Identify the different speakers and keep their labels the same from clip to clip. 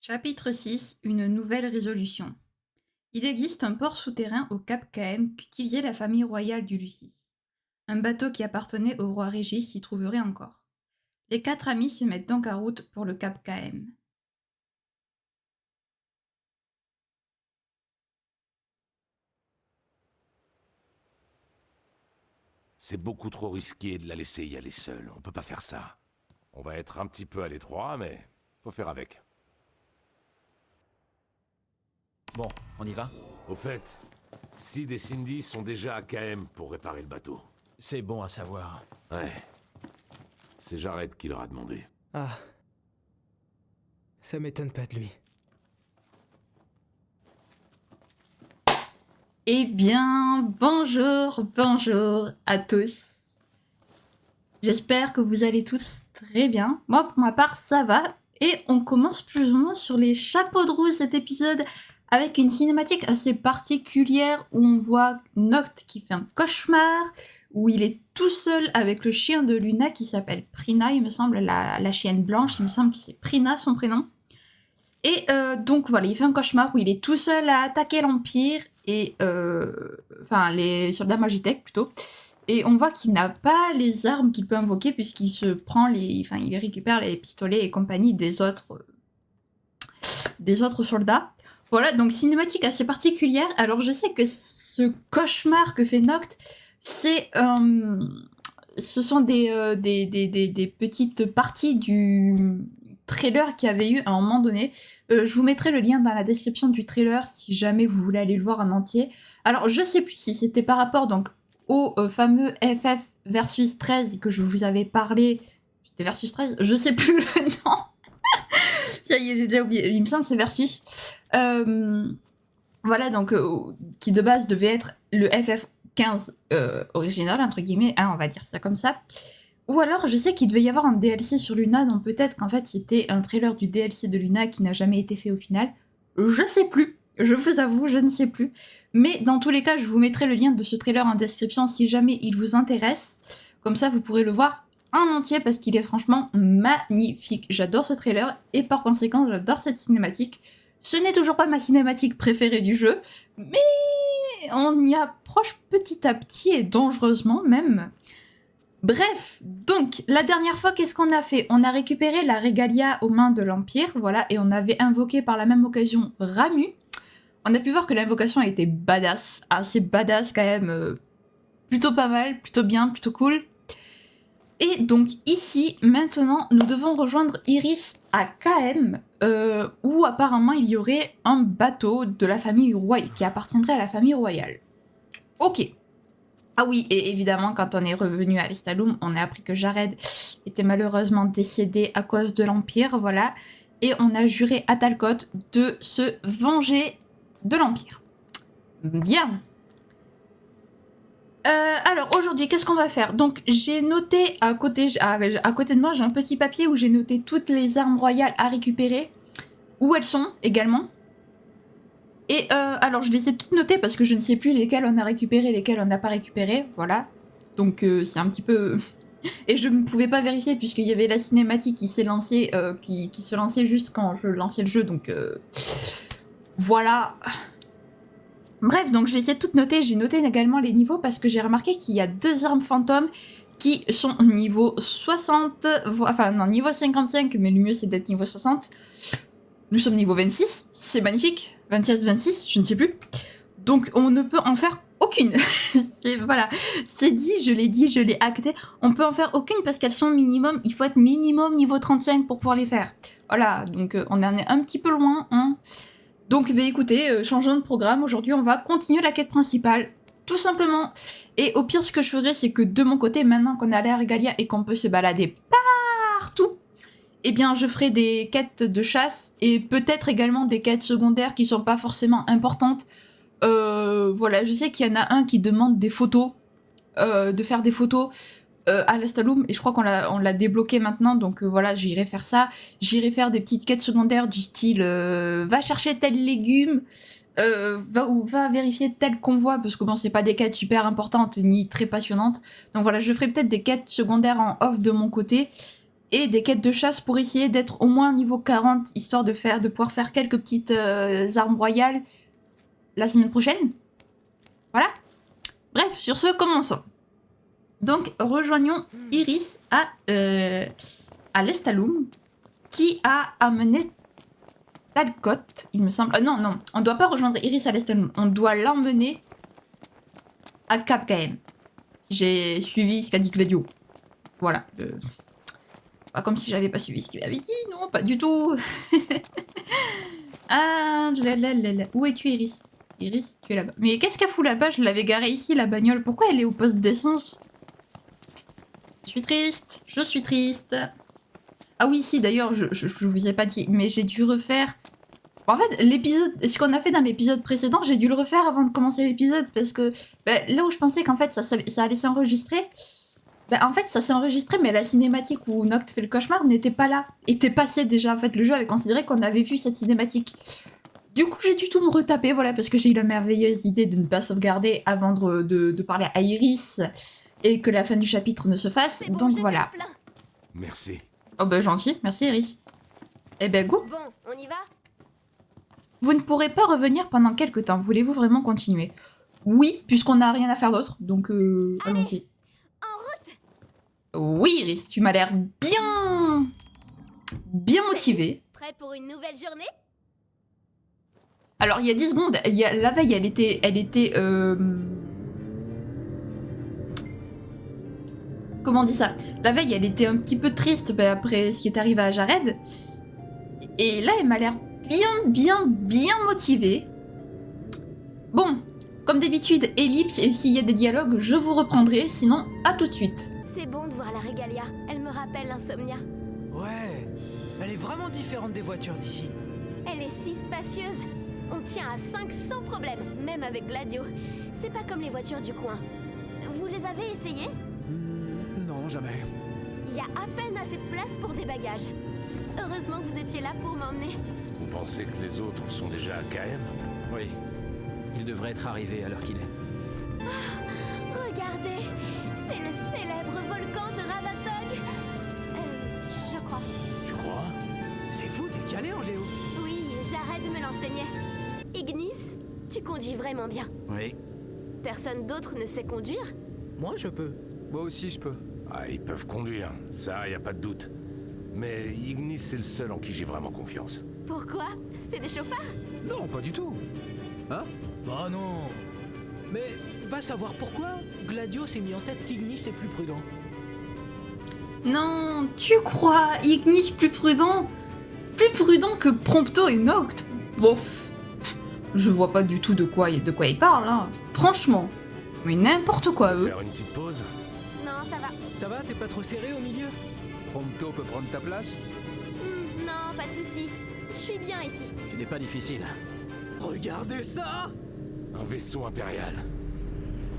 Speaker 1: Chapitre 6. Une nouvelle résolution. Il existe un port souterrain au Cap Km qu'utilisait la famille royale du Lucis. Un bateau qui appartenait au roi Régis s'y trouverait encore. Les quatre amis se mettent donc en route pour le Cap Km.
Speaker 2: C'est beaucoup trop risqué de la laisser y aller seule. On peut pas faire ça. On va être un petit peu à l'étroit, mais faut faire avec.
Speaker 3: Bon, on y va?
Speaker 2: Au fait, Sid et Cindy sont déjà à KM pour réparer le bateau.
Speaker 3: C'est bon à savoir.
Speaker 2: Ouais. C'est Jared qui leur a demandé.
Speaker 3: Ah. Ça m'étonne pas de lui.
Speaker 1: Eh bien, bonjour à tous. J'espère que vous allez tous très bien. Moi, pour ma part, ça va. Et on commence plus ou moins sur les chapeaux de roue cet épisode avec une cinématique assez particulière où on voit Noct qui fait un cauchemar, où il est tout seul avec le chien de Luna qui s'appelle Prina, il me semble, la chienne blanche, il me semble que c'est Prina son prénom. Et donc voilà, il fait un cauchemar où il est tout seul à attaquer l'Empire, et enfin les soldats Magitech plutôt. Et on voit qu'il n'a pas les armes qu'il peut invoquer puisqu'il se prend enfin il récupère les pistolets et compagnie des autres soldats. Voilà, donc cinématique assez particulière. Alors je sais que ce cauchemar que fait Noct, ce sont des petites parties du trailer qu'il y avait eu à un moment donné. Je vous mettrai le lien dans la description du trailer si jamais vous voulez aller le voir en entier. Alors je sais plus si c'était par rapport donc au fameux FF versus 13 que je vous avais parlé. C'était versus 13, je sais plus le nom. Ça y est, j'ai déjà oublié. Il me semble que c'est versus. Voilà, donc qui de base devait être le FF15 original, entre guillemets, hein, on va dire ça comme ça. Ou alors, je sais qu'il devait y avoir un DLC sur Luna, donc peut-être qu'en fait c'était un trailer du DLC de Luna qui n'a jamais été fait au final. Je sais plus, je vous avoue, je ne sais plus. Mais dans tous les cas, je vous mettrai le lien de ce trailer en description si jamais il vous intéresse. Comme ça, vous pourrez le voir en entier parce qu'il est franchement magnifique. J'adore ce trailer et par conséquent, j'adore cette cinématique. Ce n'est toujours pas ma cinématique préférée du jeu, mais on y approche petit à petit et dangereusement même. Bref, donc, la dernière fois, qu'est-ce qu'on a fait? On a récupéré la Régalia aux mains de l'Empire, voilà, et on avait invoqué par la même occasion Ramu. On a pu voir que l'invocation a été badass, assez badass quand même, plutôt pas mal, plutôt bien, plutôt cool. Et donc ici, maintenant, nous devons rejoindre Iris à KM, où apparemment il y aurait un bateau de la famille royale, qui appartiendrait à la famille royale. Ok. Ah oui, et évidemment, quand on est revenu à Lestallum, on a appris que Jared était malheureusement décédé à cause de l'Empire, voilà. Et on a juré à Talcott de se venger de l'Empire. Bien. Alors aujourd'hui, qu'est-ce qu'on va faire? Donc j'ai noté à côté de moi, j'ai un petit papier où j'ai noté toutes les armes royales à récupérer, où elles sont également. Et alors je les ai toutes notées parce que je ne sais plus lesquelles on a récupéré, lesquelles on n'a pas récupéré, voilà. Donc c'est un petit peu... Et je ne pouvais pas vérifier puisqu'il y avait la cinématique qui s'est lancée, qui se lançait juste quand je lançais le jeu, donc voilà. Bref, donc je les ai toutes notées, j'ai noté également les niveaux parce que j'ai remarqué qu'il y a 2 armes fantômes qui sont niveau 60, enfin non, niveau 55, mais le mieux c'est d'être niveau 60. Nous sommes niveau 26, c'est magnifique, 27, 26, je ne sais plus. Donc on ne peut en faire aucune. Voilà, c'est dit, je l'ai acté. On peut en faire aucune parce qu'elles sont minimum, il faut être minimum niveau 35 pour pouvoir les faire. Voilà, donc on en est un petit peu loin, hein. Donc bah écoutez, changeons de programme, aujourd'hui on va continuer la quête principale, tout simplement. Et au pire ce que je ferais c'est que de mon côté, maintenant qu'on est allé à Régalia et qu'on peut se balader partout, eh bien je ferai des quêtes de chasse et peut-être également des quêtes secondaires qui sont pas forcément importantes. Voilà, je sais qu'il y en a un qui demande des photos, de faire des photos à l'Astalum, et je crois qu'on l'a débloqué maintenant, donc voilà, j'irai faire ça. J'irai faire des petites quêtes secondaires du style va chercher tel légume, va vérifier tel convoi, parce que bon, c'est pas des quêtes super importantes ni très passionnantes. Donc voilà, je ferai peut-être des quêtes secondaires en off de mon côté. et des quêtes de chasse pour essayer d'être au moins niveau 40, histoire de pouvoir faire quelques petites armes royales la semaine prochaine. Voilà. Bref, sur ce, commençons. Donc, rejoignons Iris à l'Estaloum, qui a amené Talcott, il me semble. Non, on ne doit pas rejoindre Iris à l'Estaloum, on doit l'emmener à Cap KM. J'ai suivi ce qu'a dit Gladio. Voilà. Pas comme si j'avais pas suivi ce qu'il avait dit, non, pas du tout. Ah, Où es-tu, Iris? Iris, tu es là-bas. Mais qu'est-ce qu'elle fout là-bas? Je l'avais garée ici, la bagnole. Pourquoi elle est au poste d'essence? Je suis triste. Je suis triste. Ah oui, si, d'ailleurs, je vous ai pas dit, mais j'ai dû refaire... En fait, ce qu'on a fait dans l'épisode précédent, j'ai dû le refaire avant de commencer l'épisode, parce que là où je pensais qu'en fait ça allait s'enregistrer, en fait ça s'est enregistré, mais la cinématique où Noct fait le cauchemar n'était pas là, était passée déjà. En fait, le jeu avait considéré qu'on avait vu cette cinématique. Du coup, j'ai dû tout me retaper, voilà, parce que j'ai eu la merveilleuse idée de ne pas sauvegarder avant de parler à Iris et que la fin du chapitre ne se fasse,
Speaker 4: Bon,
Speaker 1: donc voilà.
Speaker 2: Merci.
Speaker 1: Oh bah gentil, merci Iris. Eh ben go.
Speaker 4: Bon, on y va?
Speaker 1: Vous ne pourrez pas revenir pendant quelques temps. Voulez-vous vraiment continuer? Oui, puisqu'on n'a rien à faire d'autre, donc allons-y.
Speaker 4: En route!
Speaker 1: Oui, Iris, tu m'as l'air bien motivée.
Speaker 4: Prêt pour une nouvelle journée?
Speaker 1: Alors, il y a 10 secondes, la veille, elle était comment on dit ça? La veille, elle était un petit peu triste après ce qui est arrivé à Jared. Et là, elle m'a l'air bien motivée. Bon, comme d'habitude, ellipse, et s'il y a des dialogues, je vous reprendrai, sinon, à tout de suite.
Speaker 4: C'est bon de voir la Regalia. Elle me rappelle l'insomnia.
Speaker 3: Ouais, elle est vraiment différente des voitures d'ici.
Speaker 4: Elle est si spacieuse. On tient à 5 sans problème, même avec Gladio. C'est pas comme les voitures du coin. Vous les avez essayées?
Speaker 3: Non, jamais.
Speaker 4: Il y a à peine assez de place pour des bagages. Heureusement que vous étiez là pour m'emmener.
Speaker 2: Vous pensez que les autres sont déjà à KM?
Speaker 5: Oui. Il devrait être arrivé à l'heure qu'il est.
Speaker 4: Regardez, c'est le célèbre volcan de Ravatog. Je crois.
Speaker 2: Tu crois?
Speaker 3: C'est fou, t'es calé en géo.
Speaker 4: Oui, Jared me l'enseignait. Ignis, tu conduis vraiment bien.
Speaker 5: Oui.
Speaker 4: Personne d'autre ne sait conduire?
Speaker 3: Moi, je peux.
Speaker 6: Moi aussi, je peux.
Speaker 2: Ah, ils peuvent conduire, ça, y a pas de doute. Mais Ignis, c'est le seul en qui j'ai vraiment confiance.
Speaker 4: Pourquoi? C'est des chauffards?
Speaker 6: Non, pas du tout. Hein?
Speaker 3: Bah non. Mais va savoir pourquoi Gladio s'est mis en tête qu'Ignis est plus prudent.
Speaker 1: Non, tu crois Ignis plus prudent que Prompto et Noct? Bof. Je vois pas du tout de quoi il parle, hein. Franchement. Mais n'importe quoi, eux.
Speaker 2: Faire une petite pause?
Speaker 4: Non, ça va.
Speaker 3: Ça va, t'es pas trop serré au milieu?
Speaker 6: Prompto peut prendre ta place?
Speaker 4: Non, pas de soucis. Je suis bien ici.
Speaker 5: Il n'est pas difficile.
Speaker 3: Regardez ça!
Speaker 2: Un vaisseau impérial.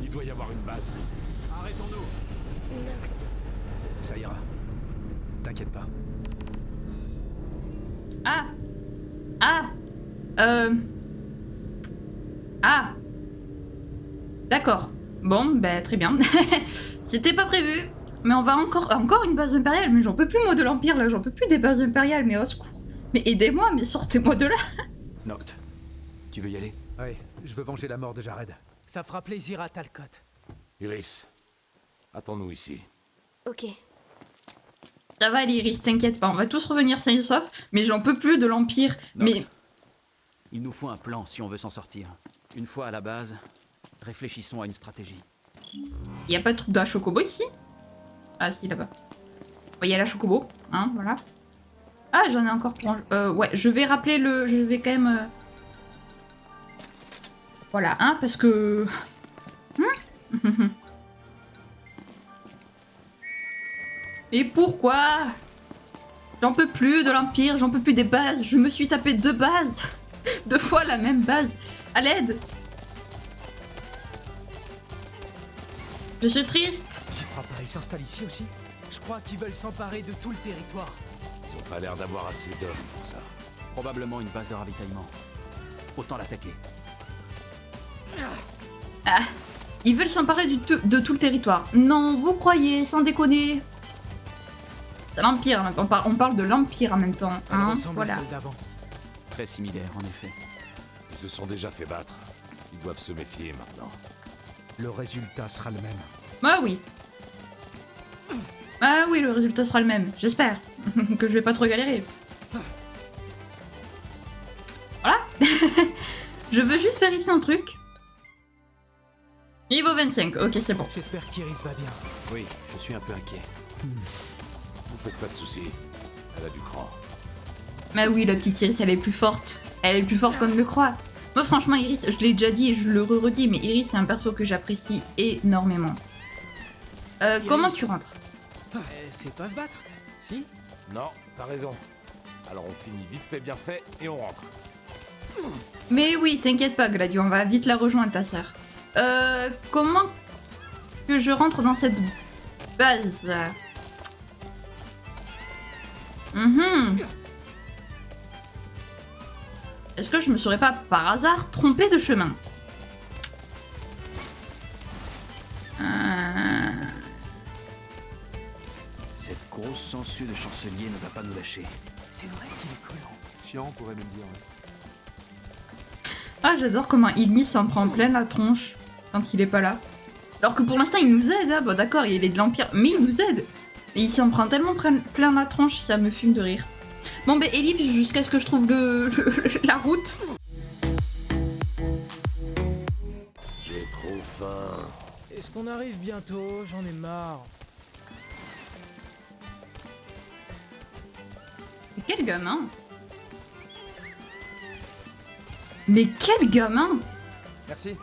Speaker 2: Il doit y avoir une base. Arrêtons-nous.
Speaker 4: Noct.
Speaker 6: Ça ira. T'inquiète pas.
Speaker 1: Ah. D'accord. Bon, bah très bien. C'était pas prévu. Mais on va encore une base impériale. Mais j'en peux plus, moi, de l'Empire, là. J'en peux plus des bases impériales, mais au secours. Mais aidez-moi, mais sortez-moi de là.
Speaker 5: Noct, tu veux y aller?
Speaker 6: Ouais, je veux venger la mort de Jared.
Speaker 3: Ça fera plaisir à Talcott.
Speaker 2: Iris, attends-nous ici.
Speaker 4: Ok.
Speaker 1: Ça va aller, Iris, t'inquiète pas. On va tous revenir sains et saufs. Mais j'en peux plus de l'Empire.
Speaker 5: Noct.
Speaker 1: Mais...
Speaker 5: Il nous faut un plan si on veut s'en sortir. Une fois à la base, réfléchissons à une stratégie.
Speaker 1: Y a pas de truc d'un chocobo ici? Ah si, là-bas. Il y a la chocobo, hein, voilà. Ah, j'en ai encore pour un... ouais, je vais rappeler le... Je vais quand même... Voilà, hein, parce que... Et pourquoi? J'en peux plus de l'Empire, j'en peux plus des bases. Je me suis tapé 2 bases. 2 fois la même base. À l'aide. Je suis triste.
Speaker 3: J'y crois pas, ils s'installent ici aussi? Je crois qu'ils veulent s'emparer de tout le territoire.
Speaker 2: Ils ont pas l'air d'avoir assez d'hommes pour ça.
Speaker 5: Probablement une base de ravitaillement. Autant l'attaquer.
Speaker 1: Ah, ils veulent s'emparer de tout le territoire. Non, vous croyez, sans déconner. C'est l'Empire en même temps. On parle de l'Empire en même temps.
Speaker 3: Elle
Speaker 1: Hein,
Speaker 3: ressemble à
Speaker 1: voilà.
Speaker 3: celle d'avant.
Speaker 5: Très similaire, en effet.
Speaker 2: Ils se sont déjà fait battre. Ils doivent se méfier maintenant.
Speaker 6: Le résultat sera le même.
Speaker 1: Ah oui. Ah oui, le résultat sera le même. J'espère que je vais pas trop galérer. Voilà. Je veux juste vérifier un truc. Niveau 25. Ok, c'est bon.
Speaker 3: J'espère qu'Iris va bien.
Speaker 5: Oui, je suis un peu inquiet.
Speaker 2: Vous faites pas de soucis. Elle a du cran.
Speaker 1: Mais oui, la petite Iris, elle est plus forte. Elle est plus forte qu'on ne le croit. Moi, franchement, Iris, je l'ai déjà dit et je le redis, mais Iris, c'est un perso que j'apprécie énormément. Comment tu rentres?
Speaker 3: C'est pas se battre, si?
Speaker 2: Non, t'as raison. Alors on finit vite fait, bien fait, et on rentre.
Speaker 1: Mais oui, t'inquiète pas, Gladio, on va vite la rejoindre, ta sœur. Comment que je rentre dans cette base? Est-ce que je me serais pas par hasard trompée de chemin?
Speaker 5: Cette grosse sangsue de chancelier ne va pas nous lâcher.
Speaker 3: C'est vrai qu'il est collant.
Speaker 6: Chiant, on pourrait même dire. Ouais.
Speaker 1: Ah, j'adore comment Ignis s'en prend plein la tronche quand il est pas là. Alors que pour l'instant, il nous aide, hein. Bon, d'accord, il est de l'Empire, mais il nous aide. Et il s'en prend tellement plein la tronche, ça me fume de rire. Bon, ben, Ellie, jusqu'à ce que je trouve la route.
Speaker 2: J'ai trop faim.
Speaker 3: Est-ce qu'on arrive bientôt? J'en ai marre.
Speaker 1: Mais quel gamin! Mais quel gamin!
Speaker 6: Merci.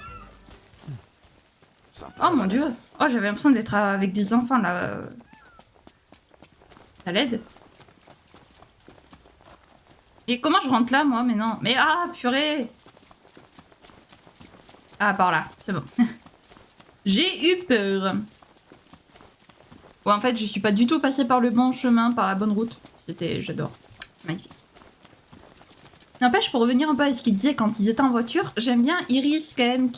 Speaker 2: Sympa.
Speaker 1: Oh mon dieu! Oh, j'avais l'impression d'être avec des enfants là. Ça l'aide? Et comment je rentre là, moi? Mais non. Mais ah, purée! Ah, par là, c'est bon. J'ai eu peur. Bon, en fait, je suis pas du tout passée par le bon chemin, par la bonne route. J'adore. C'est magnifique. N'empêche, pour revenir un peu à ce qu'il disait quand ils étaient en voiture, j'aime bien Iris quand même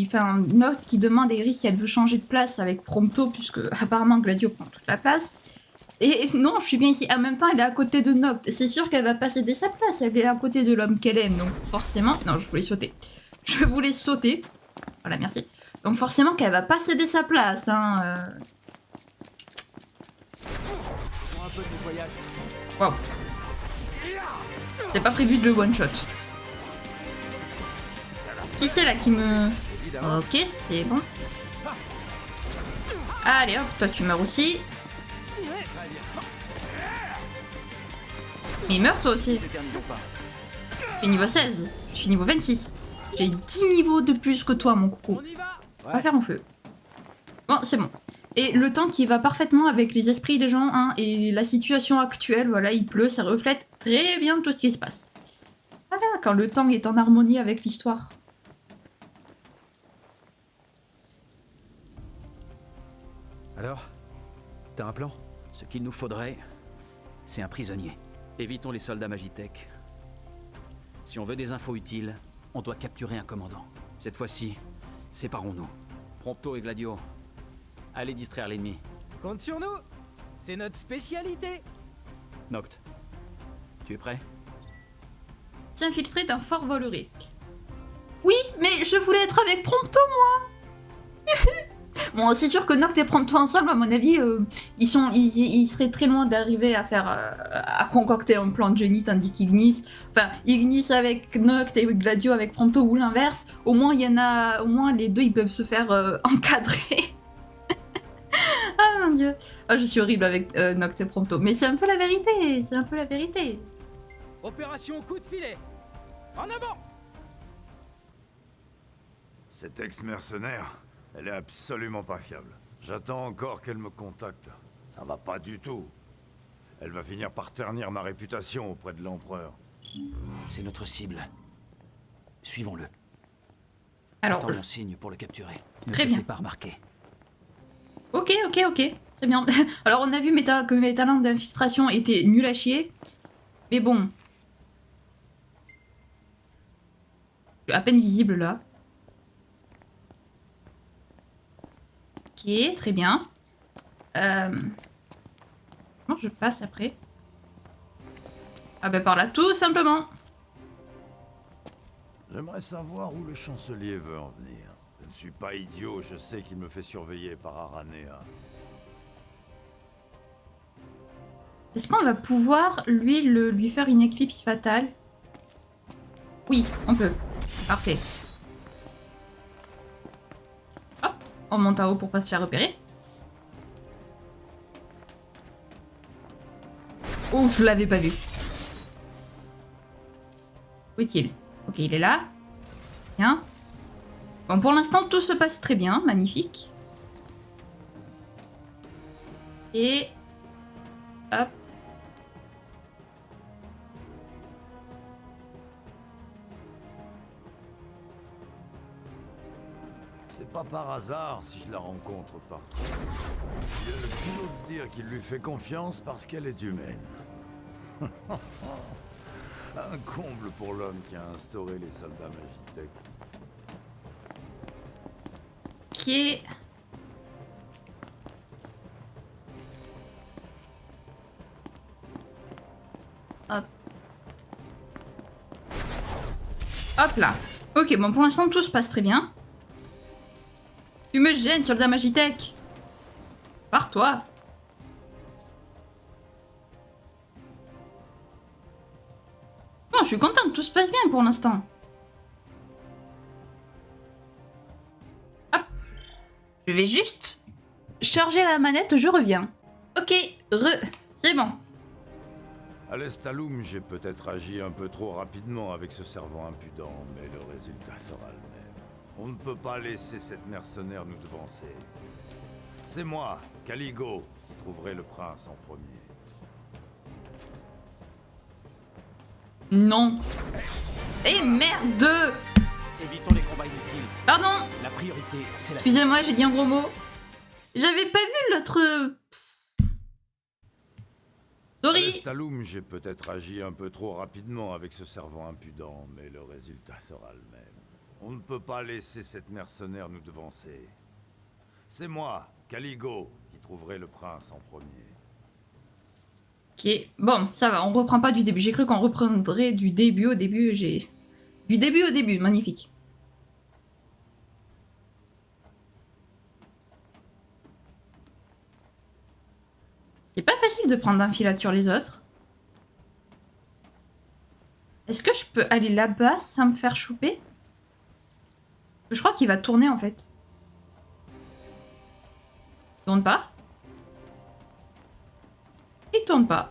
Speaker 1: Enfin, Noct qui demande à Iris si elle veut changer de place avec Prompto, puisque apparemment Gladio prend toute la place. Et non, je suis bien ici. En même temps, elle est à côté de Noct. C'est sûr qu'elle va pas céder sa place. Elle est à côté de l'homme qu'elle aime. Donc forcément... Non, je voulais sauter. Je voulais sauter. Voilà, merci. Donc forcément qu'elle va pas céder sa place. Hein.
Speaker 3: Pour un peu de nettoyage.
Speaker 1: Waouh. C'est pas prévu de le one-shot. Qui c'est là qui me... Ok, c'est bon. Allez hop, toi tu meurs aussi. Mais il meurt toi aussi.
Speaker 5: S'éternisons pas.
Speaker 1: Je suis niveau 16. Je suis niveau 26. J'ai 10 niveaux de plus que toi, mon coucou.
Speaker 3: On y va!
Speaker 1: On va faire en feu. Bon, c'est bon. Et le temps qui va parfaitement avec les esprits des gens, hein, et la situation actuelle, voilà, il pleut, ça reflète très bien tout ce qui se passe. Voilà, quand le temps est en harmonie avec l'histoire.
Speaker 6: Alors, t'as un plan?
Speaker 5: Ce qu'il nous faudrait, c'est un prisonnier. Évitons les soldats Magitech. Si on veut des infos utiles, on doit capturer un commandant. Cette fois-ci, séparons-nous. Prompto et Gladio, allez distraire l'ennemi.
Speaker 3: Compte sur nous! C'est notre spécialité!
Speaker 5: Noct, tu es prêt?
Speaker 1: S'infiltrer d'un fort volerai. Oui, mais je voulais être avec Prompto, moi. Bon, c'est sûr que Noct et Prompto ensemble, à mon avis, ils seraient très loin d'arriver à faire, à concocter un plan de génie, tandis qu'Ignis, enfin, Ignis avec Noct et Gladio avec Prompto ou l'inverse, au moins les deux, ils peuvent se faire encadrer. Ah mon dieu, oh, je suis horrible avec Noct et Prompto, mais c'est un peu la vérité, c'est un peu la vérité.
Speaker 3: Opération coup de filet! En avant!
Speaker 7: Cette ex-mercenaire, elle est absolument pas fiable. J'attends encore qu'elle me contacte. Ça va pas du tout. Elle va finir par ternir ma réputation auprès de l'empereur.
Speaker 5: C'est notre cible. Suivons-le.
Speaker 1: Alors,
Speaker 5: Attends mon signe pour le capturer. Ne
Speaker 1: Très
Speaker 5: te
Speaker 1: bien.
Speaker 5: fais pas remarquer.
Speaker 1: ok, très bien. Alors on a vu que mes talents d'infiltration étaient nuls à chier, mais bon. Je suis à peine visible là. Ok, très bien. Comment je passe après? Ah bah par là, tout simplement.
Speaker 7: J'aimerais savoir où le chancelier veut en venir. Je ne suis pas idiot, je sais qu'il me fait surveiller par Aranea.
Speaker 1: Est-ce qu'on va pouvoir, lui faire une éclipse fatale? Oui, on peut. Parfait. Hop, on monte en haut pour pas se faire repérer. Oh, je l'avais pas vu. Où est-il? Ok, il est là. Bien. Bon, pour l'instant, tout se passe très bien. Magnifique. Et... hop.
Speaker 7: C'est pas par hasard si je la rencontre partout. Il a le culot de dire qu'il lui fait confiance parce qu'elle est humaine. Un comble pour l'homme qui a instauré les soldats Magitech.
Speaker 1: Ok. Hop. Hop là. Ok, bon, pour l'instant, tout se passe très bien. Tu me gênes, soldat Magitech. Pars-toi. Bon, je suis contente, tout se passe bien pour l'instant. Hop. Je vais juste charger la manette, je reviens. Ok, c'est bon.
Speaker 7: À l'Estaloum, j'ai peut-être agi un peu trop rapidement avec ce servant impudent, mais le résultat sera le même. On ne peut pas laisser cette mercenaire nous devancer. C'est moi, Caligo, qui trouverai le prince en premier.
Speaker 1: Non. Eh merde!
Speaker 5: Évitons les combats inutiles.
Speaker 1: Pardon!
Speaker 5: La priorité, c'est la...
Speaker 1: Excusez-moi, j'ai dit un gros mot. J'avais pas vu l'autre...
Speaker 7: À
Speaker 1: Sorry!
Speaker 7: l'Estaloum, j'ai peut-être agi un peu trop rapidement avec ce servant impudent, mais le résultat sera le même. On ne peut pas laisser cette mercenaire nous devancer. C'est moi, Caligo, qui trouverai le prince en premier.
Speaker 1: Ok, bon, ça va, on reprend pas du début. J'ai cru qu'on reprendrait du début au début, Du début au début, magnifique. C'est pas facile de prendre d'un filature les autres. Est-ce que je peux aller là-bas sans me faire choper? Je crois qu'il va tourner en fait. Il tourne pas. Il tourne pas.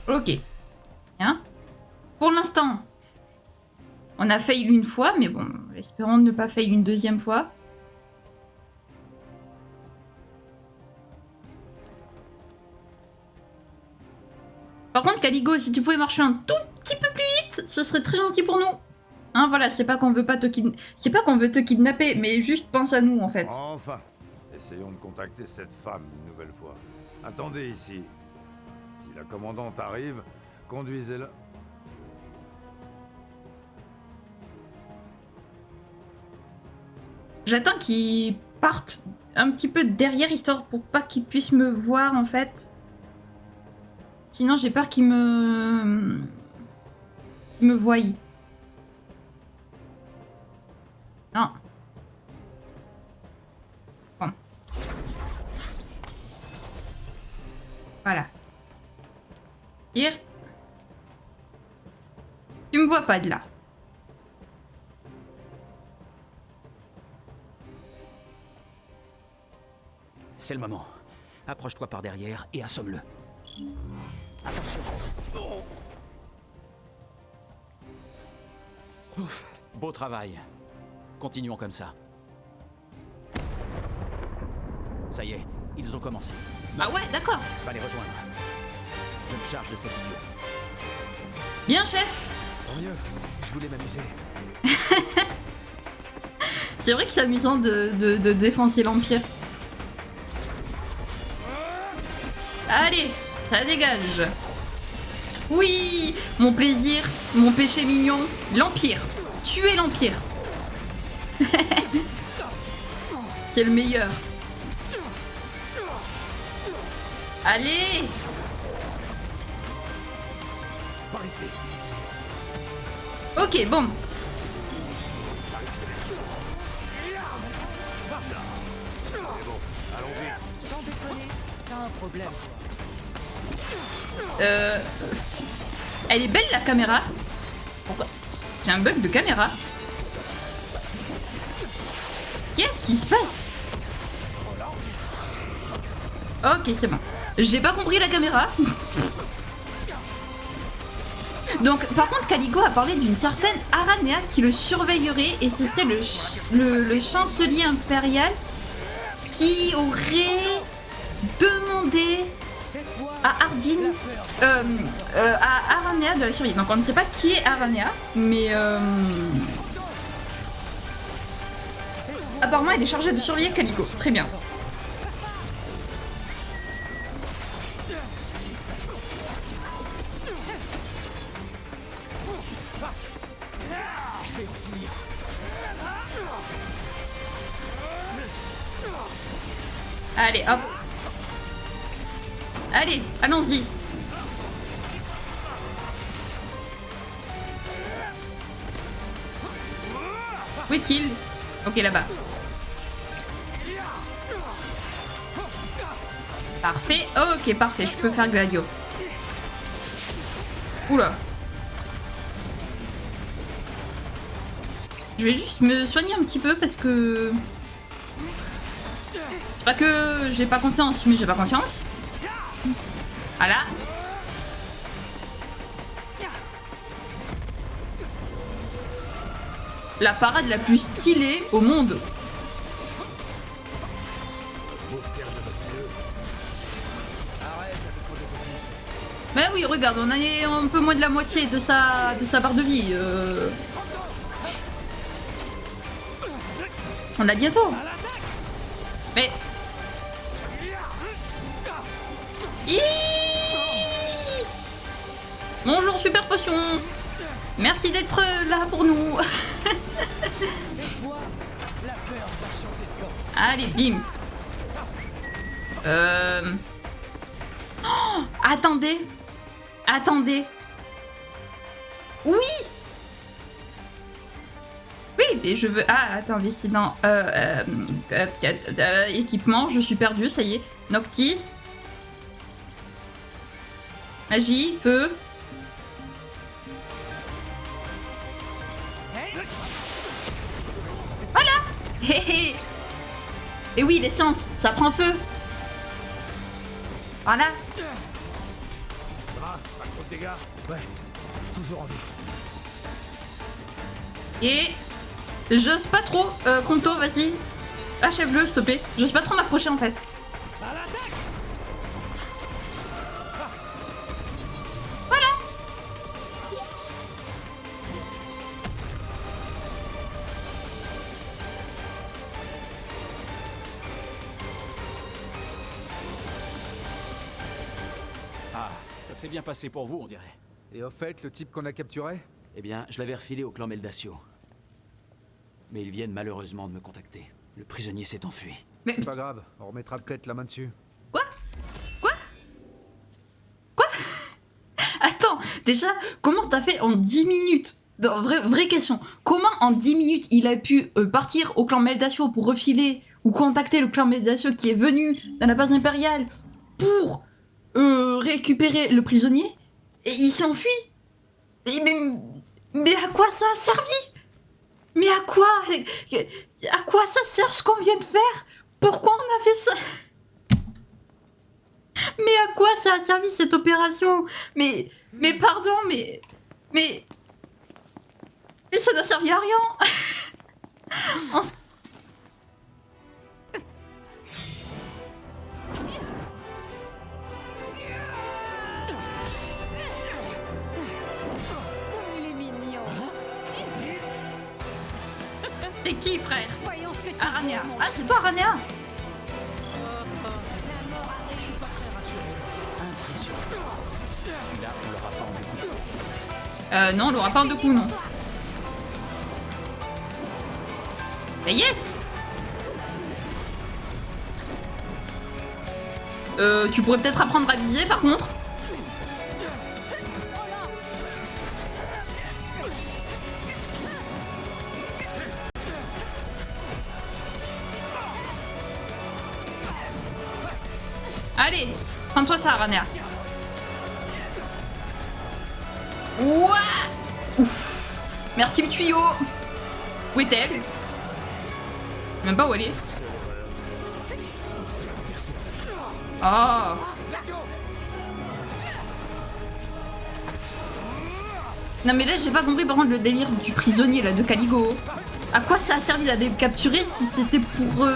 Speaker 1: Ok. Bien. Pour l'instant, on a fail une fois, mais bon, espérons ne pas fail une deuxième fois. Par contre, Caligo, si tu pouvais marcher un tout petit peu plus vite, ce serait très gentil pour nous. Hein, voilà, c'est pas qu'on veut pas te c'est pas qu'on veut te kidnapper, mais juste pense à nous en fait.
Speaker 7: Enfin, essayons de contacter cette femme une nouvelle fois. Attendez ici. Si la commandante arrive, conduisez-la.
Speaker 1: J'attends qu'il parte un petit peu derrière, histoire pour pas qu'il puisse me voir en fait. Sinon j'ai peur qu'il me voie. Non. Bon. Voilà. Tire. Tu me vois pas de là.
Speaker 5: C'est le moment. Approche-toi par derrière et assomme-le. Attention. Oh. Ouf. Beau travail. Continuons comme ça. Ça y est, ils ont commencé.
Speaker 1: Ah ouais, d'accord.
Speaker 5: Va les rejoindre. Je me charge de cet idiot.
Speaker 1: Bien, chef.
Speaker 6: Tant mieux, je voulais m'amuser.
Speaker 1: C'est vrai que c'est amusant de défoncer l'Empire. Allez, ça dégage. Oui, mon plaisir, mon péché mignon, l'Empire. Tuer l'Empire. C'est le meilleur. Allez!
Speaker 6: Par ici.
Speaker 1: Ok, bon.
Speaker 3: Sans déconner, t'as un problème.
Speaker 1: Elle est belle la caméra. Pourquoi? J'ai un bug de caméra. Qu'est-ce qui se passe? Ok, c'est bon. J'ai pas compris la caméra. Donc, par contre, Calico a parlé d'une certaine Aranea qui le surveillerait et ce serait le chancelier impérial qui aurait demandé à Ardyn, à Aranea de la surveiller. Donc, on ne sait pas qui est Aranea, mais apparemment, elle est chargée de surveiller Calico. Très bien. Allez, hop. Allez, allons-y. Où est-il? Ok, là-bas. Parfait. Ok, parfait. Je peux faire Gladio. Oula. Je vais juste me soigner un petit peu parce que... C'est pas que j'ai pas confiance, mais j'ai pas confiance. Voilà. La parade la plus stylée au monde. Mais oui, regarde, on est un peu moins de la moitié de sa barre de vie. On a bientôt. Mais... Bonjour Super Potion. Merci d'être là pour nous. Allez, bim. Oh, attendez. Attendez. Oui. Oui, mais je veux... Ah, attendez, c'est dans... équipement, je suis perdu, ça y est. Noctis. Magie, feu. Voilà. Hé hé. Et oui, l'essence, ça prend feu. Voilà.
Speaker 6: Ça va? Pas trop de dégâts? Ouais, toujours en vie.
Speaker 1: Et... J'ose pas trop, Ponto, vas-y. Achève-le, s'il te plaît. J'ose pas trop m'approcher, en fait. Voilà.
Speaker 5: Ah, ça s'est bien passé pour vous, on dirait.
Speaker 6: Et au fait, le type qu'on a capturé?
Speaker 5: Eh bien, je l'avais refilé au clan Meldacio. Mais ils viennent malheureusement de me contacter. Le prisonnier s'est enfui.
Speaker 1: Mais...
Speaker 6: C'est pas grave, on remettra peut-être la main dessus.
Speaker 1: Quoi? Quoi? Quoi? Attends, déjà, comment t'as fait en 10 minutes? Non, vraie question. Comment en 10 minutes il a pu partir au clan Meldacio pour refiler ou contacter le clan Meldacio qui est venu dans la base impériale pour récupérer le prisonnier et il s'est enfui? Mais à quoi ça a servi? Mais à quoi? À quoi ça sert ce qu'on vient de faire? Pourquoi on a fait ça? Mais à quoi ça a servi cette opération? Mais pardon, mais ça n'a servi à rien.
Speaker 4: Il est mignon.
Speaker 1: C'est qui, frère?
Speaker 4: Voyons ce que tu
Speaker 1: Aranea.
Speaker 4: veux, mon
Speaker 1: Ah, c'est toi, Aranea?
Speaker 5: Impressionnant. Celui-là, on l'aura pas en découp.
Speaker 1: Non, on l'aura pas en 2 coups, non. Et yes. Tu pourrais peut-être apprendre à viser par contre. Allez, prends-toi ça, Aranea. Ouah. Ouf. Merci le tuyau. Où est-elle? Même pas où elle est. Oh. Non mais là j'ai pas compris par contre le délire du prisonnier là de Caligo. À quoi ça a servi d'aller le capturer si c'était pour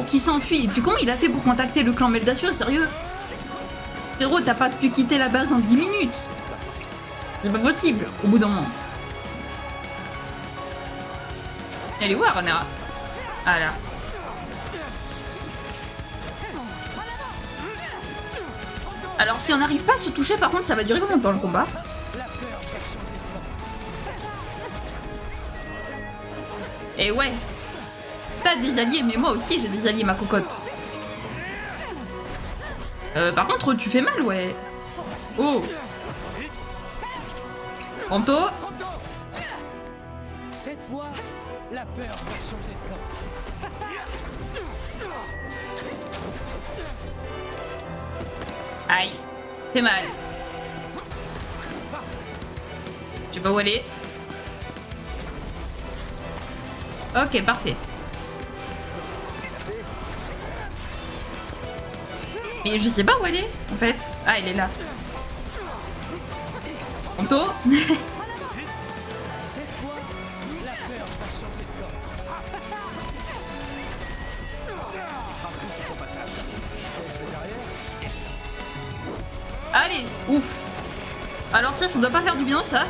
Speaker 1: qu'il s'enfuit? Et puis comment il a fait pour contacter le clan Meldacio, sérieux? Frérot, t'as pas pu quitter la base en 10 minutes. C'est pas possible au bout d'un moment. Elle est où Aranea? Ah là. Alors si on n'arrive pas à se toucher par contre ça va durer combien de temps le combat? Et ouais. T'as des alliés mais moi aussi j'ai des alliés ma cocotte. Par contre tu fais mal ouais. Oh. Panto.
Speaker 3: Cette fois, la peur va changer de camp.
Speaker 1: Aïe. Fait mal. Je sais pas où elle est. Ok, parfait. Mais je sais pas où elle est, en fait. Ah, elle est là. Panto.
Speaker 3: Cette fois, la peur va changer de camp.
Speaker 1: Allez, ouf. Alors ça doit pas faire du bien, ça.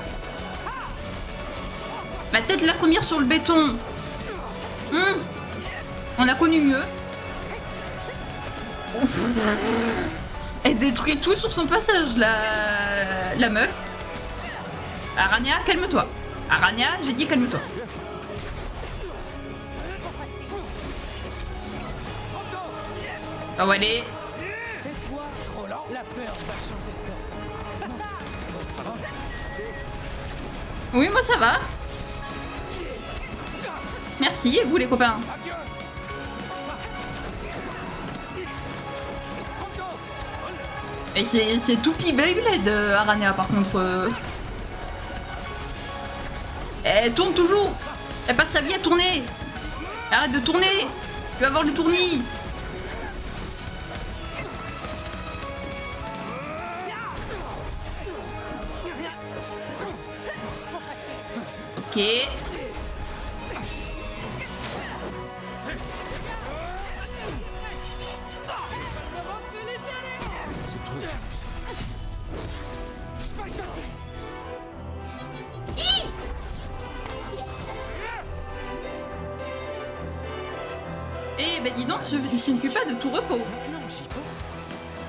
Speaker 1: La tête la première sur le béton. On a connu mieux. Ouf. Elle détruit tout sur son passage, la meuf. Aranea, calme-toi. Aranea, j'ai dit calme-toi. Ah ouais, allez.
Speaker 3: Cette fois, la peur va changer de camp. Ça va?
Speaker 1: Oui, moi ça va. Merci, et vous les copains? Et c'est tout Beyblade, Aranea par contre. Elle tourne toujours. Elle passe sa vie à tourner. Arrête de tourner. Tu vas avoir le tournis. Ok. Eh ben dis donc, ce ne fut pas de tout repos.
Speaker 3: Maintenant, j'y pense.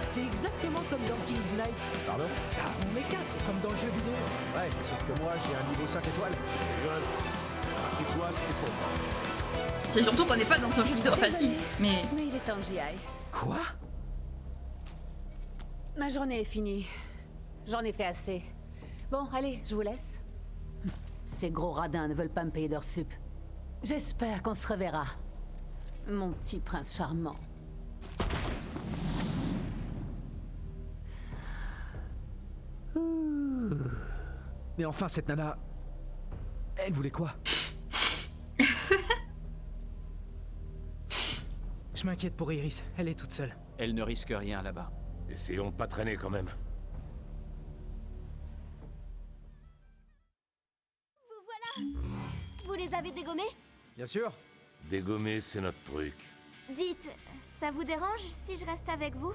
Speaker 3: C'est exactement comme dans King's Knight.
Speaker 6: Pardon?
Speaker 3: Ah, on est 4, comme dans le jeu vidéo.
Speaker 6: Ouais, sauf que moi j'ai un niveau 5 étoiles. Rigole. 5 étoiles, c'est pour moi.
Speaker 1: C'est surtout qu'on n'est pas dans un jeu vidéo. Enfin si, mais...
Speaker 8: Mais il est temps que j'y aille.
Speaker 3: Quoi?
Speaker 8: Ma journée est finie. J'en ai fait assez. Bon, allez, je vous laisse. Ces gros radins ne veulent pas me payer d'heures sup. J'espère qu'on se reverra. Mon petit prince charmant.
Speaker 3: Mais enfin, cette nana... Elle voulait quoi? Je m'inquiète pour Iris, elle est toute seule.
Speaker 5: Elle ne risque rien là-bas.
Speaker 2: Essayons de pas traîner quand même.
Speaker 4: Vous les avez dégommés?
Speaker 6: Bien sûr.
Speaker 2: Dégommer, c'est notre truc.
Speaker 4: Dites, ça vous dérange si je reste avec vous?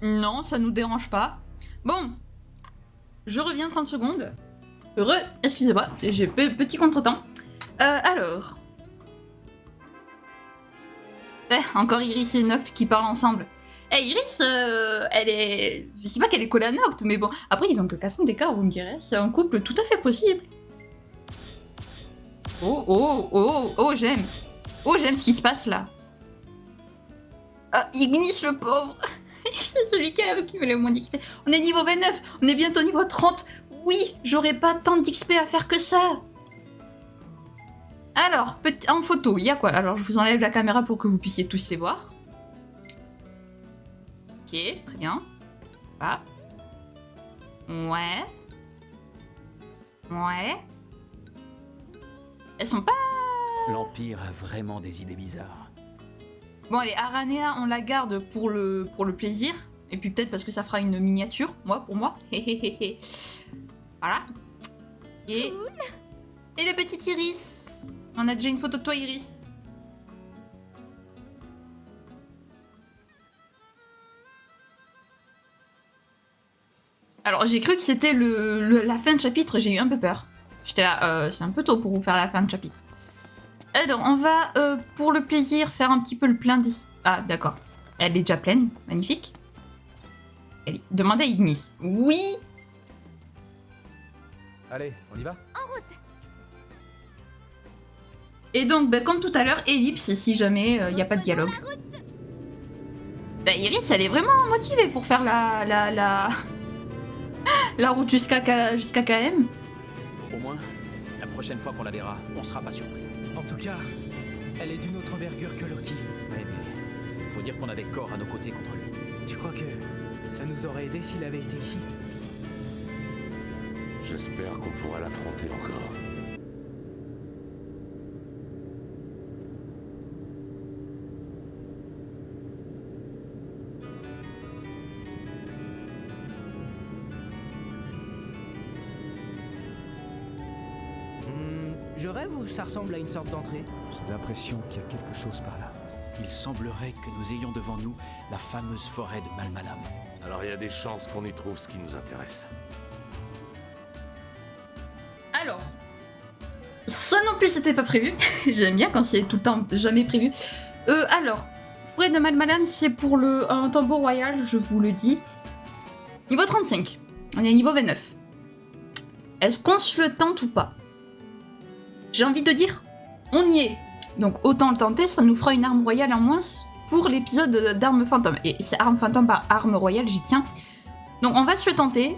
Speaker 1: Non, ça nous dérange pas. Bon, je reviens 30 secondes. Excusez-moi, j'ai petit contretemps. Alors... encore Iris et Noct qui parlent ensemble. Iris, elle est... Je sais pas qu'elle est collée à Noct, mais bon. Après, ils ont que 4 ans d'écart, vous me direz. C'est un couple tout à fait possible. Oh, j'aime. Oh, j'aime ce qui se passe là. Ah, Ignis le pauvre. C'est celui qui me le moins d'XP. On est niveau 29, on est bientôt niveau 30. Oui, j'aurais pas tant d'XP à faire que ça. Alors, en photo, il y a quoi? Alors, je vous enlève la caméra pour que vous puissiez tous les voir. Ok, très bien. Ah. Ouais. Ouais. Elles sont pas...
Speaker 5: L'Empire a vraiment des idées bizarres.
Speaker 1: Bon allez, Aranea, on la garde pour le plaisir. Et puis peut-être parce que ça fera une miniature, pour moi. Voilà. Et... Et le petit Iris. On a déjà une photo de toi, Iris. Alors j'ai cru que c'était la fin de chapitre, j'ai eu un peu peur. J'étais là, c'est un peu tôt pour vous faire la fin de chapitre. Alors, on va, pour le plaisir, faire un petit peu le plein des... Ah, d'accord. Elle est déjà pleine. Magnifique. Allez, demandez à Ignis. Oui.
Speaker 6: Allez, on y va?
Speaker 4: En route.
Speaker 1: Et donc, bah, comme tout à l'heure, ellipse, si jamais il n'y a pas de dialogue. Bah, Iris, elle est vraiment motivée pour faire la route jusqu'à KM.
Speaker 5: Au moins, la prochaine fois qu'on la verra, on sera pas surpris.
Speaker 3: En tout cas, elle est d'une autre envergure que Loki.
Speaker 5: Ouais, mais faut dire qu'on avait Cor à nos côtés contre lui.
Speaker 3: Tu crois que ça nous aurait aidé s'il avait été ici?
Speaker 2: J'espère qu'on pourra l'affronter encore.
Speaker 3: Je rêve ou ça ressemble à une sorte d'entrée?
Speaker 6: J'ai l'impression qu'il y a quelque chose par là.
Speaker 5: Il semblerait que nous ayons devant nous la fameuse forêt de Malmalam.
Speaker 2: Alors il y a des chances qu'on y trouve ce qui nous intéresse.
Speaker 1: Alors, ça non plus c'était pas prévu. J'aime bien quand c'est tout le temps jamais prévu. Alors, forêt de Malmalam, c'est pour un tambour royal, je vous le dis. Niveau 35. On est niveau 29. Est-ce qu'on se le tente ou pas? J'ai envie de dire, on y est. Donc autant le tenter, ça nous fera une arme royale en moins pour l'épisode d'armes fantômes. Et c'est arme fantôme par arme royale, j'y tiens. Donc on va se le tenter.